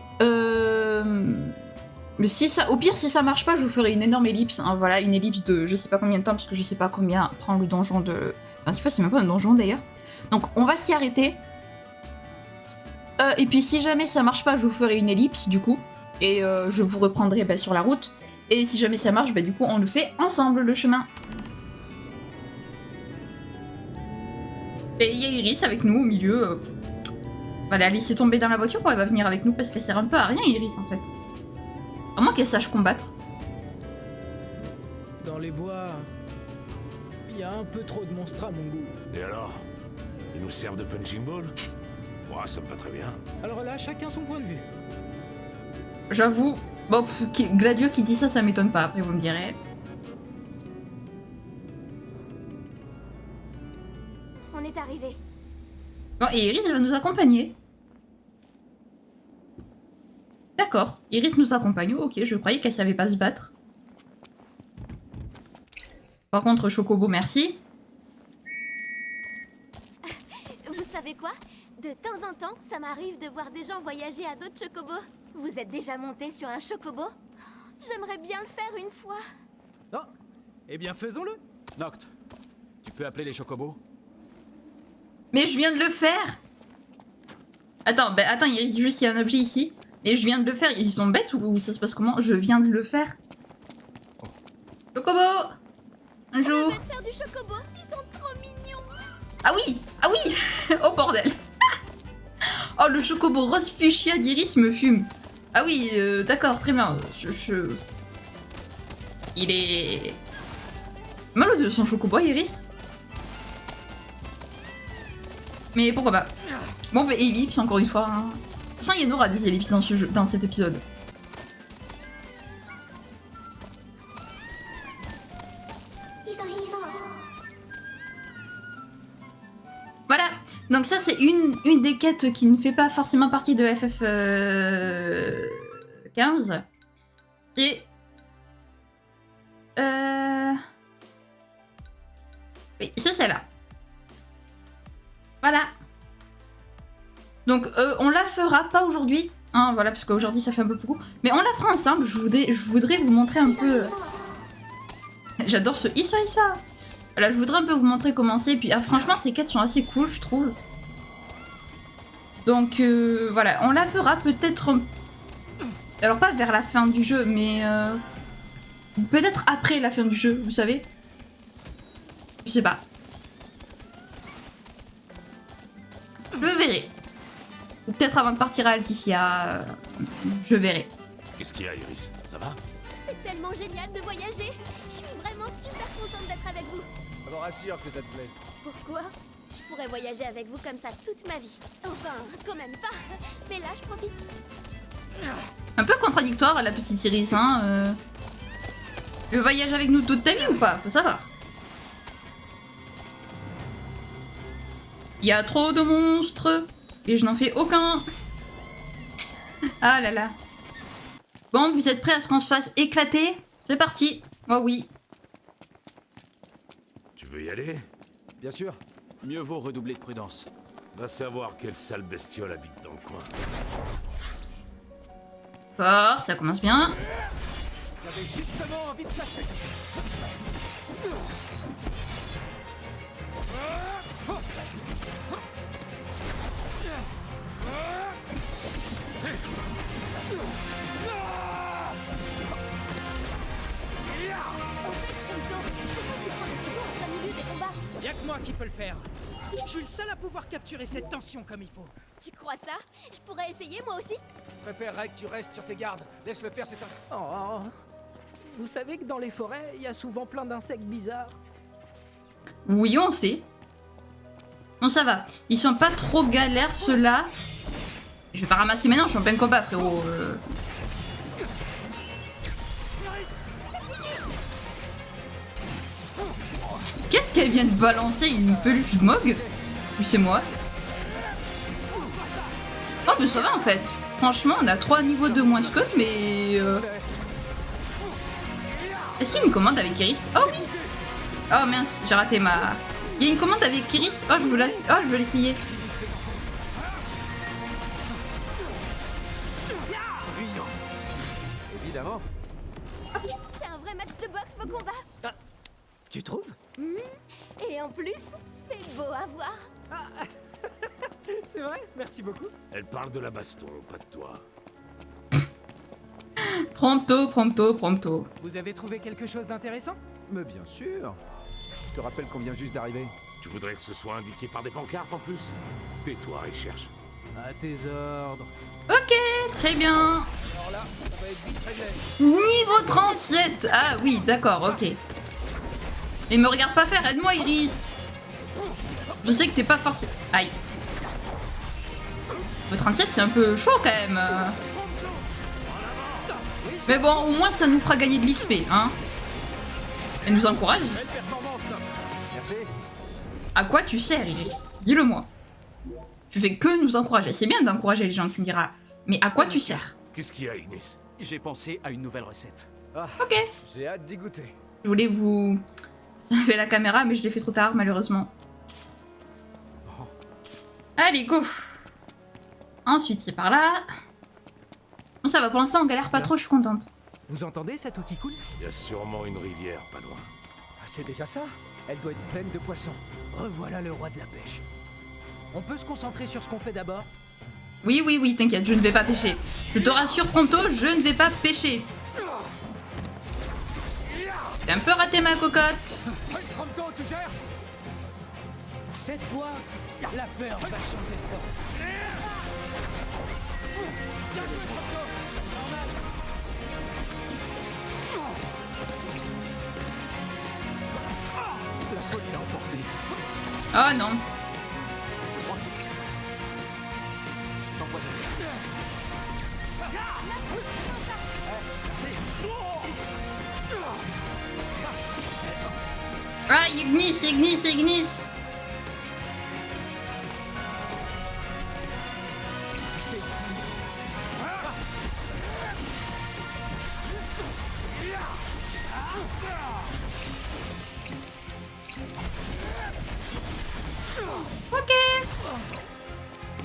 Speaker 1: Mais si ça, au pire, si ça marche pas, je vous ferai une énorme ellipse. Hein, voilà, une ellipse de je sais pas combien de temps, parce que je sais pas combien prend le donjon de... Enfin, cette fois, c'est même pas un donjon d'ailleurs. Donc on va s'y arrêter. Et puis si jamais ça marche pas, je vous ferai une ellipse du coup. Et je vous reprendrai sur la route. Et si jamais ça marche, du coup on le fait ensemble le chemin. Et il y a Iris avec nous au milieu. On va la laisser tomber dans la voiture ou elle va venir avec nous parce qu'elle sert un peu à rien Iris en fait. À moins qu'elle sache combattre.
Speaker 3: Dans les bois, il y a un peu trop de monstres à mon goût.
Speaker 2: Et alors? Ils nous servent de punching ball? Ouais, ça me va très bien.
Speaker 3: Alors là, chacun son point de vue.
Speaker 1: J'avoue, bon, Gladio qui dit ça, ça m'étonne pas, après vous me direz.
Speaker 4: On est arrivé.
Speaker 1: Bon, et Iris va nous accompagner. D'accord, Iris nous accompagne, ok, je croyais qu'elle savait pas se battre. Par contre, Chocobo, merci.
Speaker 4: Vous savez quoi? De temps en temps, ça m'arrive de voir des gens voyager à d'autres chocobos. Vous êtes déjà monté sur un chocobo? J'aimerais bien le faire une fois.
Speaker 3: Oh, eh bien faisons-le.
Speaker 5: Noct, tu peux appeler les chocobos?
Speaker 1: Mais je viens de le faire. Attends, attends, Iris, juste il y a un objet ici. Mais je viens de le faire, ils sont bêtes ou ça se passe comment? Je viens de le faire. Chocobo! Un jour.
Speaker 4: On va faire du chocobo, ils sont trop mignons.
Speaker 1: Ah oui! Ah oui! Oh bordel! Oh, le chocobo rose fuchsia d'Iris me fume. Ah oui, d'accord, très bien. Il est... Mal de son chocobo, Iris. Mais pourquoi pas? Bon, bah, ellipse, encore une fois. Hein. De toute façon, il y en aura des ellipses dans ce jeu, dans cet épisode. Voilà, donc ça c'est une des quêtes qui ne fait pas forcément partie de FF15. C'est... Oui, c'est celle-là. Voilà. Donc, on la fera pas aujourd'hui. Hein, voilà, parce qu'aujourd'hui, ça fait un peu beaucoup. Mais on la fera ensemble. Je voudrais vous montrer un peu... J'adore ce Issa Issa. Voilà, je voudrais un peu vous montrer comment c'est. Et puis, franchement, ces quêtes sont assez cool, je trouve. Donc, voilà. On la fera peut-être... Alors, pas vers la fin du jeu, mais... peut-être après la fin du jeu, vous savez. Je sais pas. Je verrai. Ou peut-être avant de partir à Alticia, je verrai.
Speaker 2: Qu'est-ce qu'il y a, Iris? Ça va?
Speaker 4: C'est tellement génial de voyager. Je suis vraiment super contente d'être avec vous.
Speaker 6: Ça me rassure que ça te plaise.
Speaker 4: Pourquoi? Je pourrais voyager avec vous comme ça toute ma vie. Enfin, quand même pas. Mais là, je profite.
Speaker 1: Un peu contradictoire, la petite Iris, hein. Tu veux voyager avec nous toute ta vie ou pas? Faut savoir. Il y a trop de monstres. Et je n'en fais aucun. Ah là là. Bon, vous êtes prêts à ce qu'on se fasse éclater? C'est parti. Oh oui.
Speaker 2: Tu veux y aller?
Speaker 6: Bien sûr.
Speaker 5: Mieux vaut redoubler de prudence.
Speaker 2: Va savoir quelle sale bestiole habite dans le coin.
Speaker 1: D'accord, ça commence bien.
Speaker 6: J'avais justement envie de chasser.
Speaker 3: Y'a que moi qui peux le faire. Je suis le seul à pouvoir capturer cette tension comme il faut.
Speaker 4: Tu crois ça? Je pourrais essayer moi aussi?
Speaker 6: Je préférerais que tu restes sur tes gardes. Laisse-le faire, c'est ça.
Speaker 3: Oh. Vous savez que dans les forêts, il y a souvent plein d'insectes bizarres.
Speaker 1: Oui, on sait. Bon, ça va. Ils sont pas trop galères, ceux-là. Je vais pas ramasser maintenant, je suis en plein combat, frérot. Qu'est-ce qu'elle vient de balancer? Une peluche Smog? Ou c'est moi? Oh, mais ça va en fait. Franchement, on a 3 niveaux de moins que mais... Est-ce qu'il y a une commande avec Iris? Oh oui! Oh mince, j'ai raté ma... Il y a une commande avec Iris? Oh, je veux l'essayer.
Speaker 6: Évidemment.
Speaker 4: C'est un vrai match de boxe vos combats.
Speaker 3: Ah, tu trouves?
Speaker 4: Et en plus, c'est beau à voir.
Speaker 3: C'est vrai? Merci beaucoup.
Speaker 2: Elle parle de la baston, pas de toi.
Speaker 1: Prompto, prompto, prompto.
Speaker 3: Vous avez trouvé quelque chose d'intéressant?
Speaker 6: Mais bien sûr. Je te rappelle qu'on vient juste d'arriver.
Speaker 2: Tu voudrais que ce soit indiqué par des pancartes en plus? Tais-toi et cherche.
Speaker 3: À tes ordres.
Speaker 1: Ok, très bien.
Speaker 6: Alors là, ça va être vite réglé.
Speaker 1: Niveau 37. Ah oui, d'accord, ok. Mais me regarde pas faire, aide-moi Iris. Je sais que t'es pas forcément... Aïe. Niveau 37, c'est un peu chaud quand même. Mais bon, au moins ça nous fera gagner de l'XP, hein. Elle nous encourage.
Speaker 6: Belle performance, Noct. Merci.
Speaker 1: À quoi tu sers, Iris? Dis-le moi. Tu fais que nous encourager. C'est bien d'encourager les gens, tu me diras. Mais à quoi tu sers?
Speaker 2: Qu'est-ce qu'il y a, Ignis?
Speaker 5: J'ai pensé à une nouvelle recette.
Speaker 6: Ah,
Speaker 1: Ok.
Speaker 6: j'ai hâte d'y goûter.
Speaker 1: Je voulais vous... J'avais la caméra, mais je l'ai fait trop tard, malheureusement. Allez, go. Ensuite, c'est par là. Bon, ça va, pour l'instant, on galère pas trop, je suis contente.
Speaker 3: Vous entendez cette eau qui coule?
Speaker 2: Il y a sûrement une rivière pas loin.
Speaker 6: Ah, c'est déjà ça. Elle doit être pleine de poissons.
Speaker 3: Revoilà le roi de la pêche. On peut se concentrer sur ce qu'on fait d'abord?
Speaker 1: Oui, oui, oui, t'inquiète, je ne vais pas pêcher. Je te rassure, Prompto, je ne vais pas pêcher. J'ai un peu raté ma cocotte.
Speaker 6: Prompto, tu gères?
Speaker 3: Cette fois, la peur va changer de camp.
Speaker 6: La folie l'a emporté.
Speaker 1: Oh non. Ah, Ignis, Ignis, Ignis.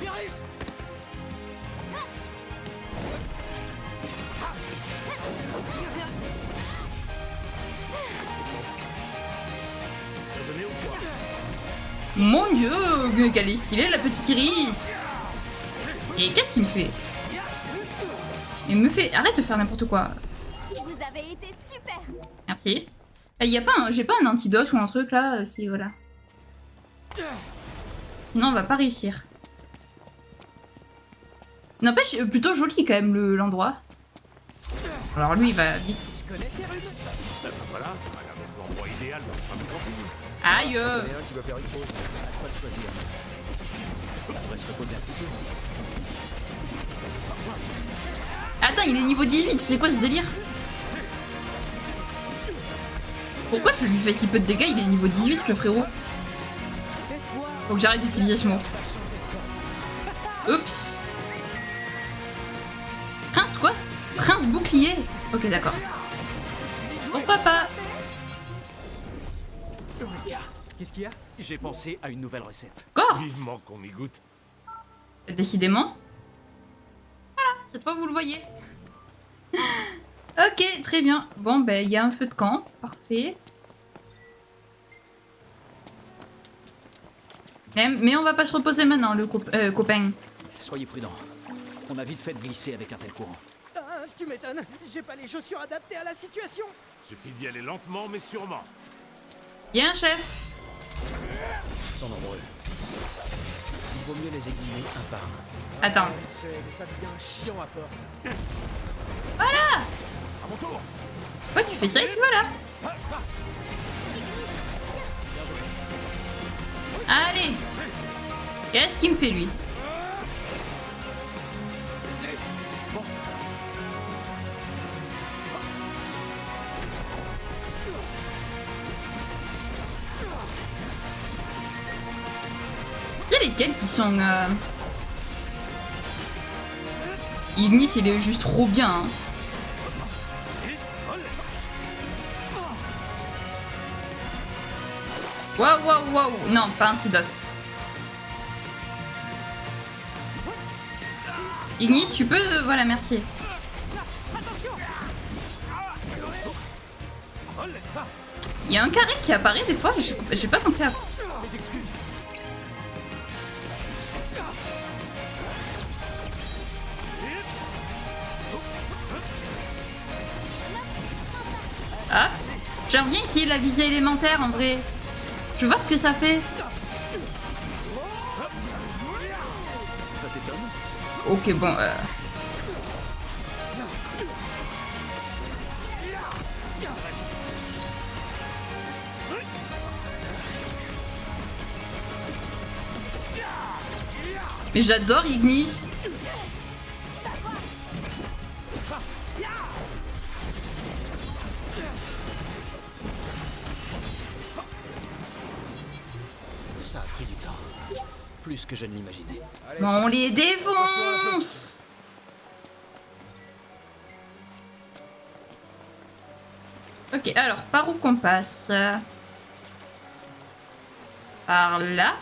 Speaker 3: Iris!
Speaker 6: Raisonné ou quoi?
Speaker 1: Mon dieu, qu'elle est stylée la petite Iris. Et qu'est-ce qu'il me fait? Il me fait... Arrête de faire n'importe quoi.
Speaker 4: Vous avez été super.
Speaker 1: Merci. Y a pas un... J'ai pas un antidote ou un truc là? Si, voilà. Sinon on va pas réussir. N'empêche, plutôt joli quand même l'endroit. Alors lui il va vite.
Speaker 3: Je connais ces rues.
Speaker 6: Ben voilà, ça m'a l'air d'être l'endroit idéal pour faire une camping.
Speaker 1: Aïe
Speaker 3: Il y en a un qui va faire une pause. À toi de choisir. On pourrait se reposer un petit peu.
Speaker 1: Attends, il est niveau 18, c'est quoi ce délire? Pourquoi je lui fais si peu de dégâts? Il est niveau 18 le frérot.
Speaker 3: Cette fois,
Speaker 1: Faut que j'arrête d'utiliser ce mot.
Speaker 3: on va changer de camp.
Speaker 1: Oups. Prince quoi? Prince bouclier? Ok d'accord. Pourquoi pas?
Speaker 3: Qu'est-ce qu'il y a?
Speaker 5: J'ai pensé à une nouvelle recette.
Speaker 1: Encore?
Speaker 6: Vivement qu'on y goûte.
Speaker 1: Décidément. Voilà, cette fois vous le voyez. Ok, très bien. Bon, ben il y a un feu de camp. Parfait. Mais on va pas se reposer maintenant, le copain.
Speaker 5: Soyez prudents. On a vite fait de glisser avec un tel courant.
Speaker 3: Ah, tu m'étonnes. J'ai pas les chaussures adaptées à la situation.
Speaker 6: Suffit d'y aller lentement mais sûrement.
Speaker 1: Il y a un chef.
Speaker 5: Ils sont nombreux.
Speaker 3: Il vaut mieux les aiguiller un par un.
Speaker 1: Attends.
Speaker 3: Ça devient chiant à force.
Speaker 6: À mon tour.
Speaker 1: Pourquoi tu fais ça et puis voilà. Allez. Qu'est-ce qu'il me fait lui? C'est lesquels qui sont... Ignis, il est juste trop bien. Hein. Waouh, waouh, waouh. Non, pas antidote. Ignis, tu peux... voilà, merci. Il y a un carré qui apparaît des fois, j'ai pas compris. Ah, j'aimerais bien essayer la visée élémentaire en vrai. Je vois ce que ça fait.
Speaker 5: Ça t'étonne?
Speaker 1: Ok, bon. Mais j'adore Ignis.
Speaker 5: Ça a pris du temps. Plus que je ne l'imaginais.
Speaker 1: Bon, on les défonce. Ok, alors, par où qu'on passe? Par là?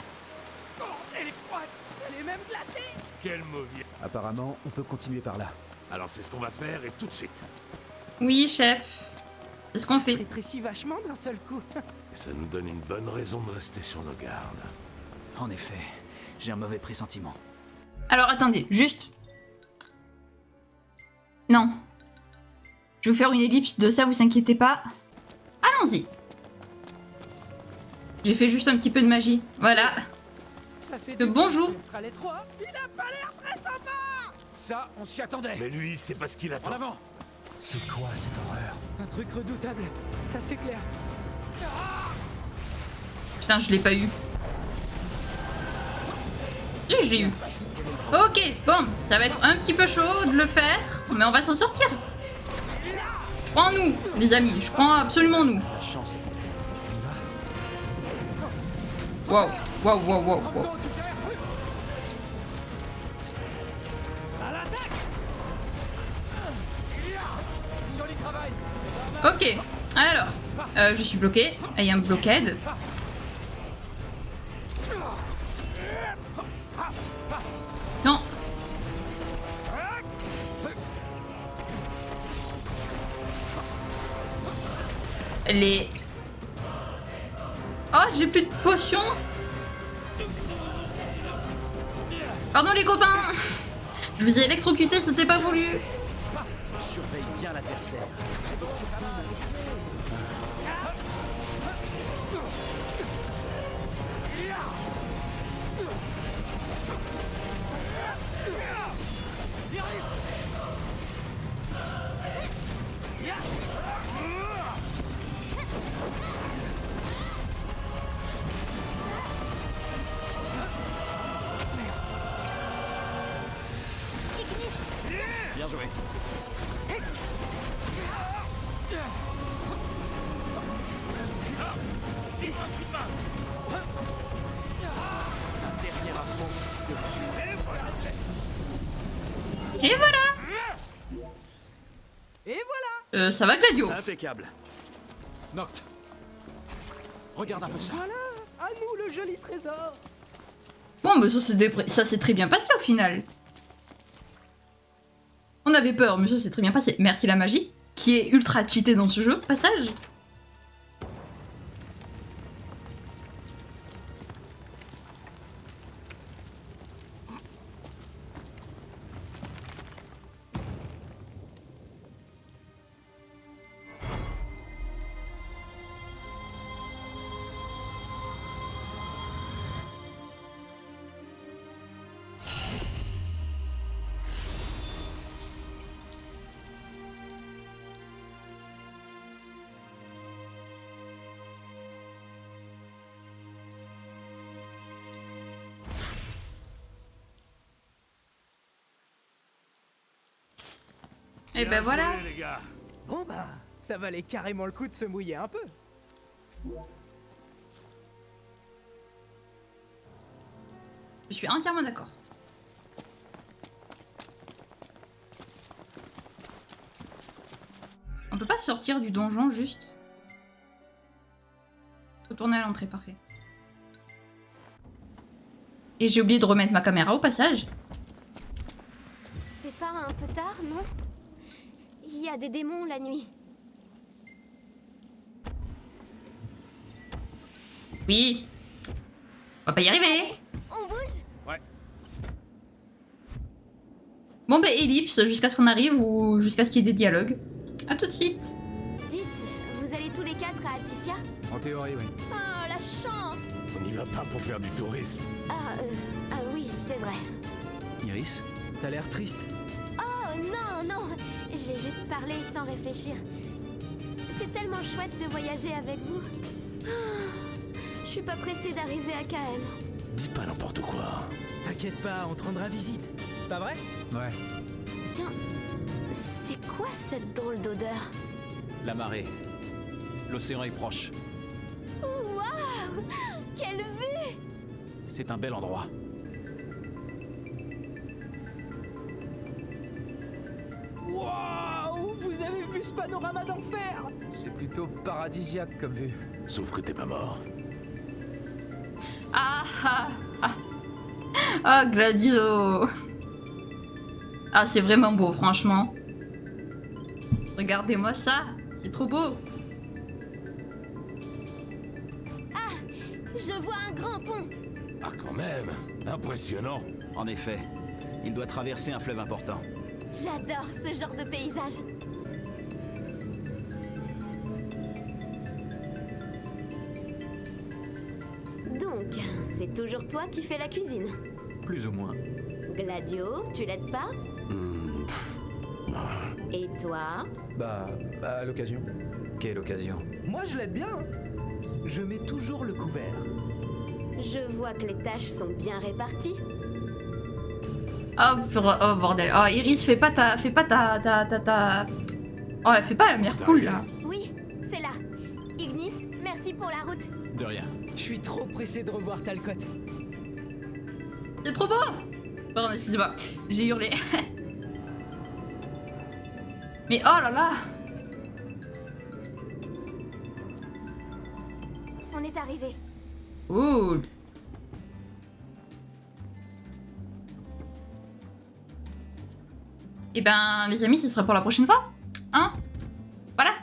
Speaker 3: Elle est froide. Elle est même glacée.
Speaker 6: Quel mauvais.
Speaker 9: Apparemment, on peut continuer par là.
Speaker 6: Alors c'est ce qu'on va faire et tout de suite.
Speaker 1: Oui, chef. C'est ce qu'on
Speaker 3: Ça se
Speaker 1: fait.
Speaker 3: rétrécit vachement d'un seul coup.
Speaker 6: Ça nous donne une bonne raison de rester sur nos gardes.
Speaker 5: En effet, j'ai un mauvais pressentiment.
Speaker 1: Alors, attendez, juste... Non. Je vais vous faire une ellipse de ça, vous inquiétez pas. Allons-y. J'ai fait juste un petit peu de magie. Voilà.
Speaker 3: Ça fait
Speaker 1: De bonjour.
Speaker 3: à l'étroit. Il a pas l'air très sympa.
Speaker 5: Ça, on s'y attendait.
Speaker 6: Mais lui, c'est pas ce qu'il
Speaker 5: En
Speaker 6: attend.
Speaker 5: avant!
Speaker 9: C'est quoi cette horreur?
Speaker 3: Un truc redoutable. Ça c'est clair.
Speaker 1: Putain, je l'ai pas eu. Et je l'ai eu. Ok, bon, ça va être un petit peu chaud de le faire, mais on va s'en sortir. Je crois en nous, les amis. Je crois absolument en nous.
Speaker 5: La chance est contre nous.
Speaker 1: Waouh, waouh, waouh, waouh, waouh.
Speaker 3: À l'attaque. Joli travail.
Speaker 1: Ok, alors, je suis bloqué. Il y a un blockade. Les... Oh, j'ai plus de potions. Pardon les copains. Je vous ai électrocuté, c'était pas voulu.
Speaker 5: Surveille bien l'adversaire. Bien joué. Un dernier assaut.
Speaker 1: Et voilà.
Speaker 3: Et voilà.
Speaker 1: Ça va Gladio?
Speaker 5: Impeccable. Noct. Regarde un peu ça.
Speaker 3: Voilà, à nous le joli trésor.
Speaker 1: Bon, mais ça s'est très bien passé au final. On avait peur, mais ça s'est très bien passé. Merci la magie, qui est ultra cheatée dans ce jeu, passage. Et ben voilà.
Speaker 6: Joué, les gars.
Speaker 3: Bon bah, ça valait carrément le coup de se mouiller un peu.
Speaker 1: Je suis entièrement d'accord. On peut pas sortir du donjon juste. Retourner à l'entrée, parfait. Et j'ai oublié de remettre ma caméra au passage.
Speaker 4: C'est pas un peu tard, non? Il y a des démons la nuit.
Speaker 1: Oui. On va pas y arriver.
Speaker 4: On bouge?
Speaker 1: Bon bah ellipse jusqu'à ce qu'on arrive ou jusqu'à ce qu'il y ait des dialogues. A tout de suite.
Speaker 4: Dites, vous allez tous les quatre à Alticia?
Speaker 9: En théorie, oui.
Speaker 4: Oh, la chance!
Speaker 6: On n'y va pas pour faire du tourisme.
Speaker 4: Ah oui, c'est vrai.
Speaker 5: Iris,
Speaker 3: T'as l'air triste.
Speaker 4: Oh non, non! J'ai juste parlé sans réfléchir. C'est tellement chouette de voyager avec vous. Je suis pas pressée d'arriver à KM.
Speaker 6: Dis pas n'importe quoi.
Speaker 3: T'inquiète pas, on te rendra visite. Pas vrai?
Speaker 9: Ouais.
Speaker 4: Tiens, c'est quoi cette drôle d'odeur?
Speaker 5: la marée. L'océan est proche.
Speaker 4: Waouh! Quelle vue!
Speaker 5: C'est un bel endroit.
Speaker 3: Waouh! Vous avez vu ce panorama d'enfer?
Speaker 9: C'est plutôt paradisiaque comme vue.
Speaker 6: Sauf que t'es pas mort.
Speaker 1: Ah ah ah. Ah, Gladio. Ah, c'est vraiment beau, franchement. Regardez-moi ça. C'est trop beau.
Speaker 4: Ah! Je vois un grand pont!
Speaker 2: Ah, quand même. Impressionnant.
Speaker 5: En effet, il doit traverser un fleuve important.
Speaker 4: J'adore ce genre de paysage. Donc, c'est toujours toi qui fais la cuisine.
Speaker 5: Plus ou moins.
Speaker 4: Gladio, tu l'aides pas? Et toi?
Speaker 9: Bah, à l'occasion.
Speaker 5: Quelle occasion.
Speaker 3: Moi, je l'aide bien. Je mets toujours le couvert.
Speaker 4: Je vois que les tâches sont bien réparties.
Speaker 1: Oh, oh bordel. Oh, Iris, fais pas ta... Oh, elle fait pas la meilleure poule, là.
Speaker 4: Oui, c'est là. Ignis, merci pour la route.
Speaker 5: De rien.
Speaker 3: Je suis trop pressé de revoir Talcott.
Speaker 1: C'est trop beau. Pardon, excusez-moi. J'ai hurlé. Mais oh là là.
Speaker 4: On est arrivé.
Speaker 1: Ouh. Et ben, les amis, ce sera pour la prochaine fois. Hein? Voilà.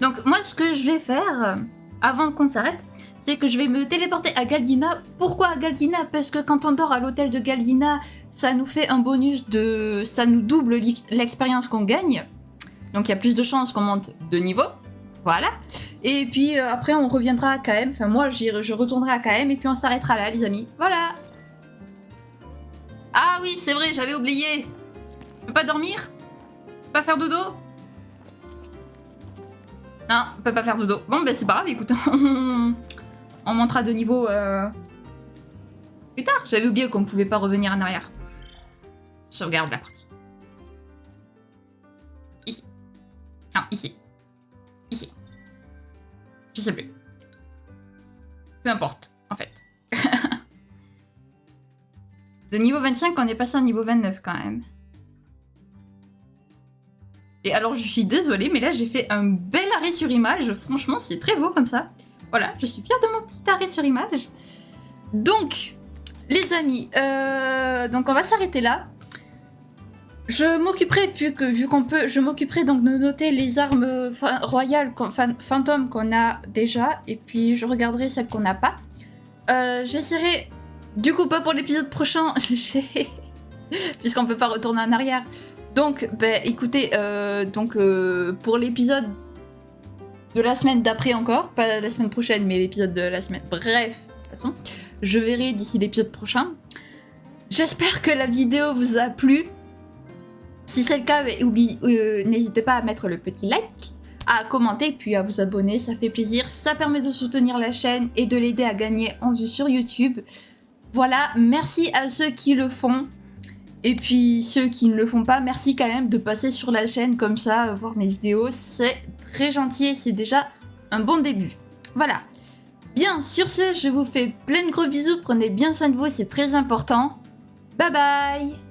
Speaker 1: Donc, moi, ce je vais faire, avant qu'on s'arrête, c'est que je vais me téléporter à Galdina. Pourquoi à Galdina? Parce que quand on dort à l'hôtel de Galdina, ça nous fait un bonus de... ça nous double l'expérience qu'on gagne. Donc il y a plus de chances qu'on monte de niveau. Voilà. Et puis après on reviendra à KM. Enfin moi je retournerai à KM et puis on s'arrêtera là les amis. Voilà. Ah oui c'est vrai, j'avais oublié. Je peux pas dormir? Pas faire dodo? Non, on peut pas faire dodo. Bon ben c'est pas grave, écoute. On montera de niveau plus tard. J'avais oublié qu'on pouvait pas revenir en arrière. Je sauvegarde la partie. Ici. Non, ici. Ici. Je sais plus. Peu importe, en fait. De niveau 25, on est passé à niveau 29 quand même. Et alors, je suis désolée, mais là, j'ai fait un bel arrêt sur image. Franchement, c'est très beau comme ça. Voilà, je suis fière de mon petit arrêt sur image. Donc, les amis, donc on va s'arrêter là. Je m'occuperai, vu qu'on peut, je m'occuperai donc de noter les armes royales fantômes qu'on a déjà, et puis je regarderai celles qu'on n'a pas. J'essaierai, du coup pas pour l'épisode prochain, puisqu'on peut pas retourner en arrière. Donc, ben écoutez, pour l'épisode de la semaine d'après encore, pas la semaine prochaine, mais l'épisode de la semaine. Bref, de toute façon, je verrai d'ici l'épisode prochain. J'espère que la vidéo vous a plu. Si c'est le cas, n'hésitez pas à mettre le petit like, à commenter, puis à vous abonner, ça fait plaisir. Ça permet de soutenir la chaîne et de l'aider à gagner en vue sur YouTube. Voilà, merci à ceux qui le font. Et puis ceux qui ne le font pas, merci quand même de passer sur la chaîne comme ça, voir mes vidéos. C'est très gentil et c'est déjà un bon début. Voilà. Bien, sur ce, je vous fais plein de gros bisous. Prenez bien soin de vous, c'est très important. Bye bye!